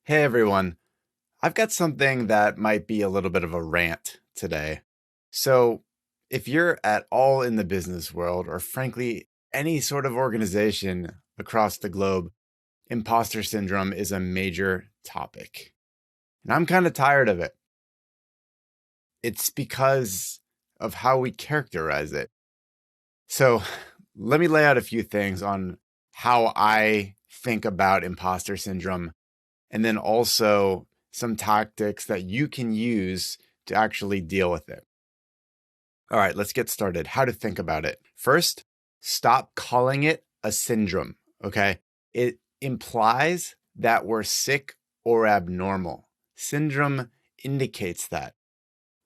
Hey everyone, I've got something that might be a little bit of a rant today. So, if you're at all in the business world, or frankly, any sort of organization across the globe, imposter syndrome is a major topic. And I'm kind of tired of it. It's because of how we characterize it. So, let me lay out a few things on how I think about imposter syndrome and then also some tactics that you can use to actually deal with it. All right, let's get started. How to think about it. First, stop calling it a syndrome, okay? It implies that we're sick or abnormal. Syndrome indicates that.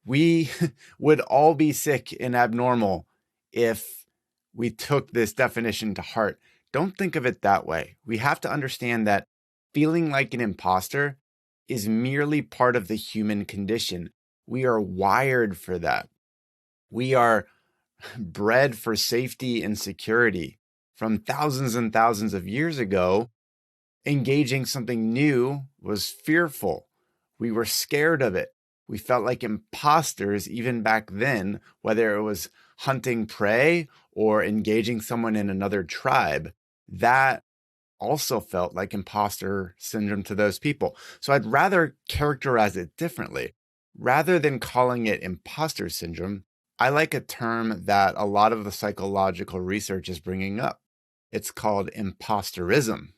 We would all be sick and abnormal if we took this definition to heart. Don't think of it that way. We have to understand that feeling like an imposter is merely part of the human condition. We are wired for that. We are bred for safety and security. From thousands and thousands of years ago, engaging something new was fearful. We were scared of it. We felt like imposters even back then, whether it was hunting prey or engaging someone in another tribe. That also felt like imposter syndrome to those people. So I'd rather characterize it differently. Rather than calling it imposter syndrome, I like a term that a lot of the psychological research is bringing up. It's called imposterism.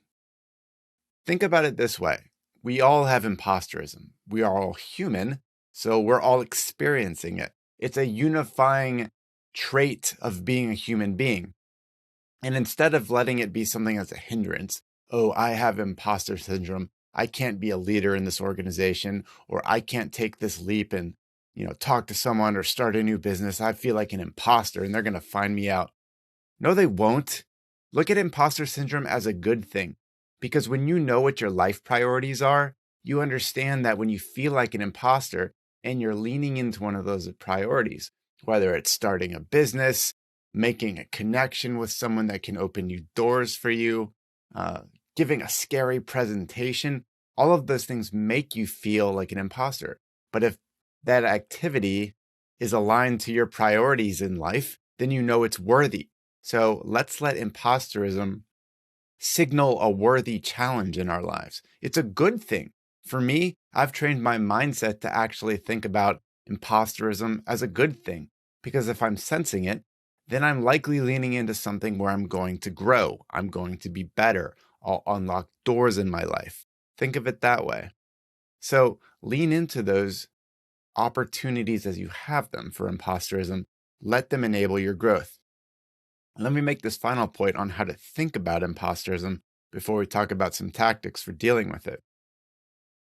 Think about it this way. We all have imposterism. We are all human, so we're all experiencing it. It's a unifying trait of being a human being. And instead of letting it be something as a hindrance, oh, I have imposter syndrome, I can't be a leader in this organization, or I can't take this leap and, talk to someone or start a new business. I feel like an imposter and they're going to find me out. No, they won't. Look at imposter syndrome as a good thing, because when you know what your life priorities are, you understand that when you feel like an imposter and you're leaning into one of those priorities, whether it's starting a business, making a connection with someone that can open new doors for you, giving a scary presentation, all of those things make you feel like an imposter. But if that activity is aligned to your priorities in life, then you know it's worthy. So let's let imposterism signal a worthy challenge in our lives. It's a good thing. For me, I've trained my mindset to actually think about imposterism as a good thing, because if I'm sensing it, then I'm likely leaning into something where I'm going to grow. I'm going to be better. I'll unlock doors in my life. Think of it that way. So lean into those opportunities as you have them for imposterism. Let them enable your growth. Let me make this final point on how to think about imposterism before we talk about some tactics for dealing with it.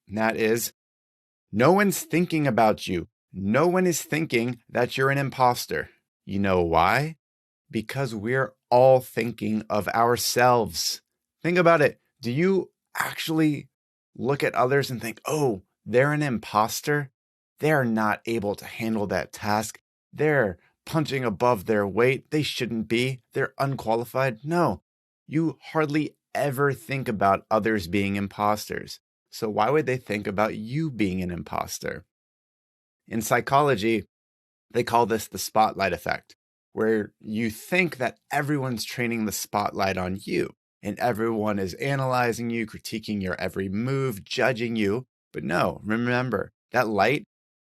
And that is, no one's thinking about you. No one is thinking that you're an imposter. You know why? Because we're all thinking of ourselves. Think about it. Do you actually look at others and think, oh, they're an imposter? They're not able to handle that task. They're punching above their weight. They shouldn't be. They're unqualified. No, you hardly ever think about others being imposters. So why would they think about you being an imposter? In psychology, they call this the spotlight effect, where you think that everyone's training the spotlight on you and everyone is analyzing you, critiquing your every move, judging you. But no, remember, that light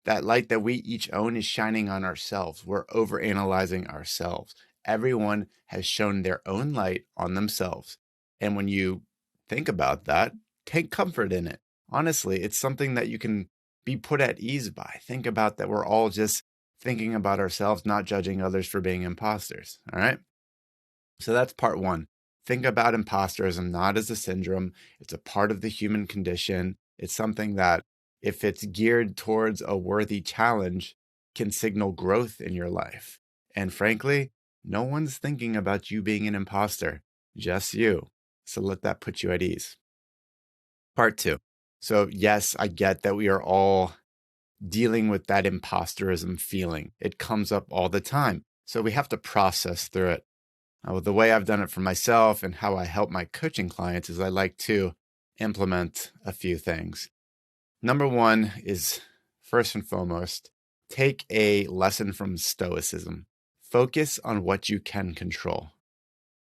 that we each own is shining on ourselves. We're overanalyzing ourselves. Everyone has shown their own light on themselves. And when you think about that, take comfort in it. Honestly, it's something that you can be put at ease by. Think about that we're all just thinking about ourselves, not judging others for being imposters. All right. So that's part one. Think about imposterism not as a syndrome. It's a part of the human condition. It's something that, if it's geared towards a worthy challenge, can signal growth in your life. And frankly, no one's thinking about you being an imposter, just you. So let that put you at ease. Part two. So yes, I get that we are all dealing with that imposterism feeling. It comes up all the time. So we have to process through it. The way I've done it for myself and how I help my coaching clients is I like to implement a few things. Number one is, first and foremost, take a lesson from Stoicism. Focus on what you can control.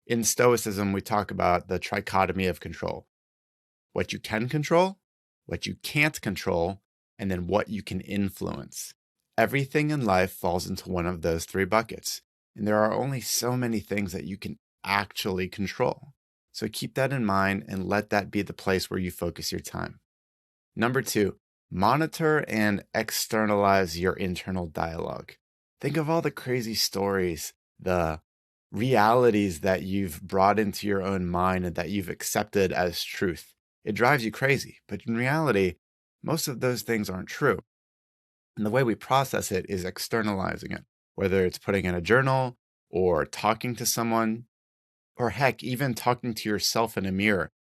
In Stoicism, we talk about the trichotomy of control: what you can control, what you can't control, and then what you can influence. Everything in life falls into one of those three buckets, and there are only so many things that you can actually control. So keep that in mind and let that be the place where you focus your time. Number two, monitor and externalize your internal dialogue. Think of all the crazy stories, the realities that you've brought into your own mind and that you've accepted as truth. It drives you crazy, but in reality, most of those things aren't true. And the way we process it is externalizing it, whether it's putting in a journal or talking to someone, or heck, even talking to yourself in a mirror.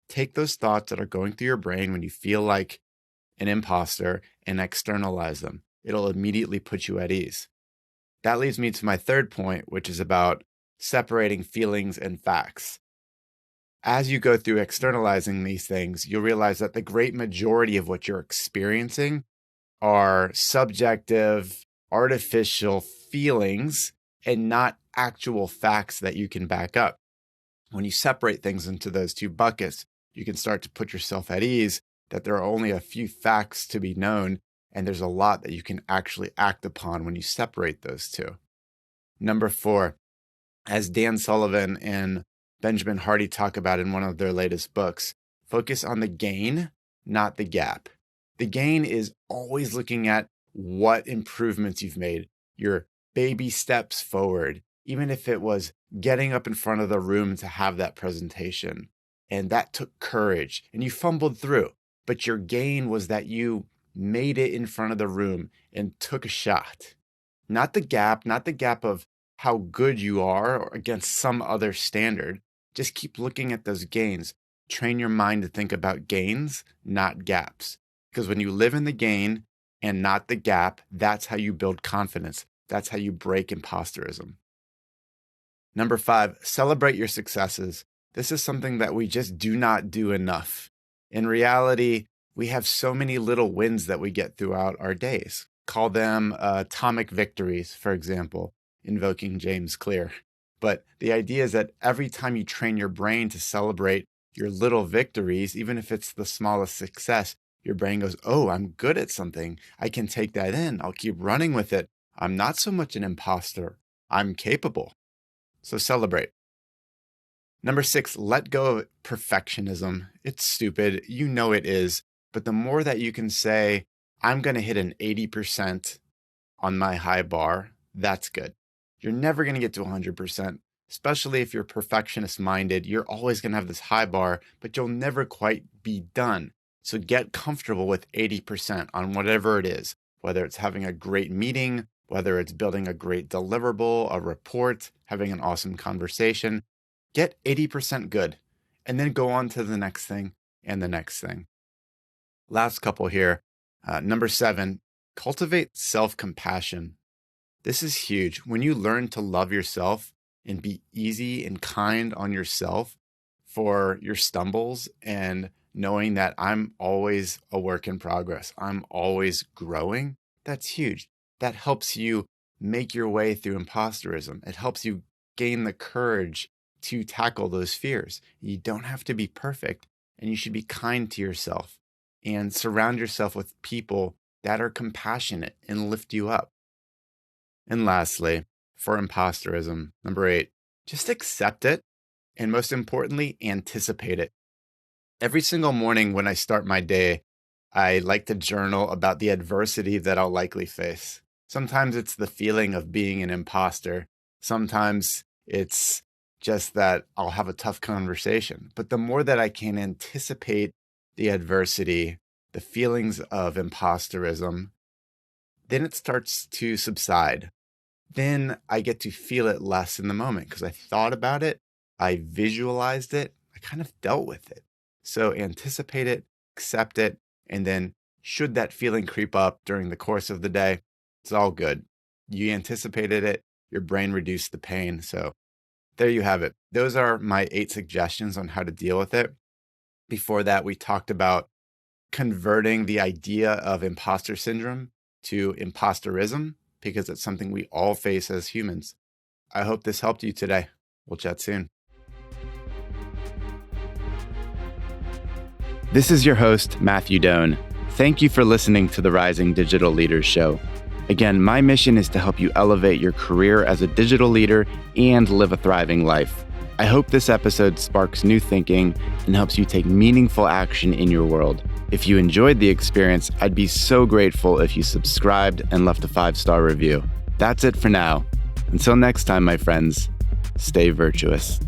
Take those thoughts that are going through your brain when you feel like an imposter and externalize them. It'll immediately put you at ease. That leads me to my third point, which is about separating feelings and facts. As you go through externalizing these things, you'll realize that the great majority of what you're experiencing are subjective, artificial feelings and not actual facts that you can back up. When you separate things into those two buckets, you can start to put yourself at ease that there are only a few facts to be known, and there's a lot that you can actually act upon when you separate those two. Number four, as Dan Sullivan and Benjamin Hardy talk about in one of their latest books, focus on the gain, not the gap. The gain is always looking at what improvements you've made, your baby steps forward, even if it was getting up in front of the room to have that presentation. And that took courage and you fumbled through, but your gain was that you made it in front of the room and took a shot. Not the gap of how good you are against some other standard. Just keep looking at those gains. Train your mind to think about gains, not gaps. Because when you live in the gain and not the gap, that's how you build confidence. That's how you break imposterism. Number five, celebrate your successes. This is something that we just do not do enough. In reality, we have so many little wins that we get throughout our days. Call them atomic victories, for example, invoking James Clear. But the idea is that every time you train your brain to celebrate your little victories, even if it's the smallest success, your brain goes, oh, I'm good at something. I can take that in. I'll keep running with it. I'm not so much an imposter. I'm capable. So celebrate. Number six, let go of perfectionism. It's stupid. You know it is. But the more that you can say, I'm going to hit an 80% on my high bar, that's good. You're never going to get to 100%, especially if you're perfectionist minded. You're always going to have this high bar, but you'll never quite be done. So get comfortable with 80% on whatever it is, whether it's having a great meeting, whether it's building a great deliverable, a report, having an awesome conversation. Get 80% good, and then go on to the next thing and the next thing. Last couple here. Number seven, cultivate self-compassion. This is huge. When you learn to love yourself and be easy and kind on yourself for your stumbles and knowing that I'm always a work in progress, I'm always growing, that's huge. That helps you make your way through imposterism. It helps you gain the courage to tackle those fears. You don't have to be perfect, and you should be kind to yourself and surround yourself with people that are compassionate and lift you up. And lastly, for imposterism, number 8, just accept it, and most importantly, anticipate it. Every single morning when I start my day, I like to journal about the adversity that I'll likely face. Sometimes it's the feeling of being an imposter. Sometimes it's just that I'll have a tough conversation. But the more that I can anticipate the adversity, the feelings of imposterism, then it starts to subside. Then I get to feel it less in the moment because I thought about it, I visualized it, I kind of dealt with it. So anticipate it, accept it, and then should that feeling creep up during the course of the day, it's all good. You anticipated it, your brain reduced the pain. So there you have it. Those are my 8 suggestions on how to deal with it. Before that, we talked about converting the idea of imposter syndrome to imposterism, because it's something we all face as humans. I hope this helped you today. We'll chat soon. This is your host, Matthew Doan. Thank you for listening to the Rising Digital Leaders Show. Again, my mission is to help you elevate your career as a digital leader and live a thriving life. I hope this episode sparks new thinking and helps you take meaningful action in your world. If you enjoyed the experience, I'd be so grateful if you subscribed and left a 5-star review. That's it for now. Until next time, my friends, stay virtuous.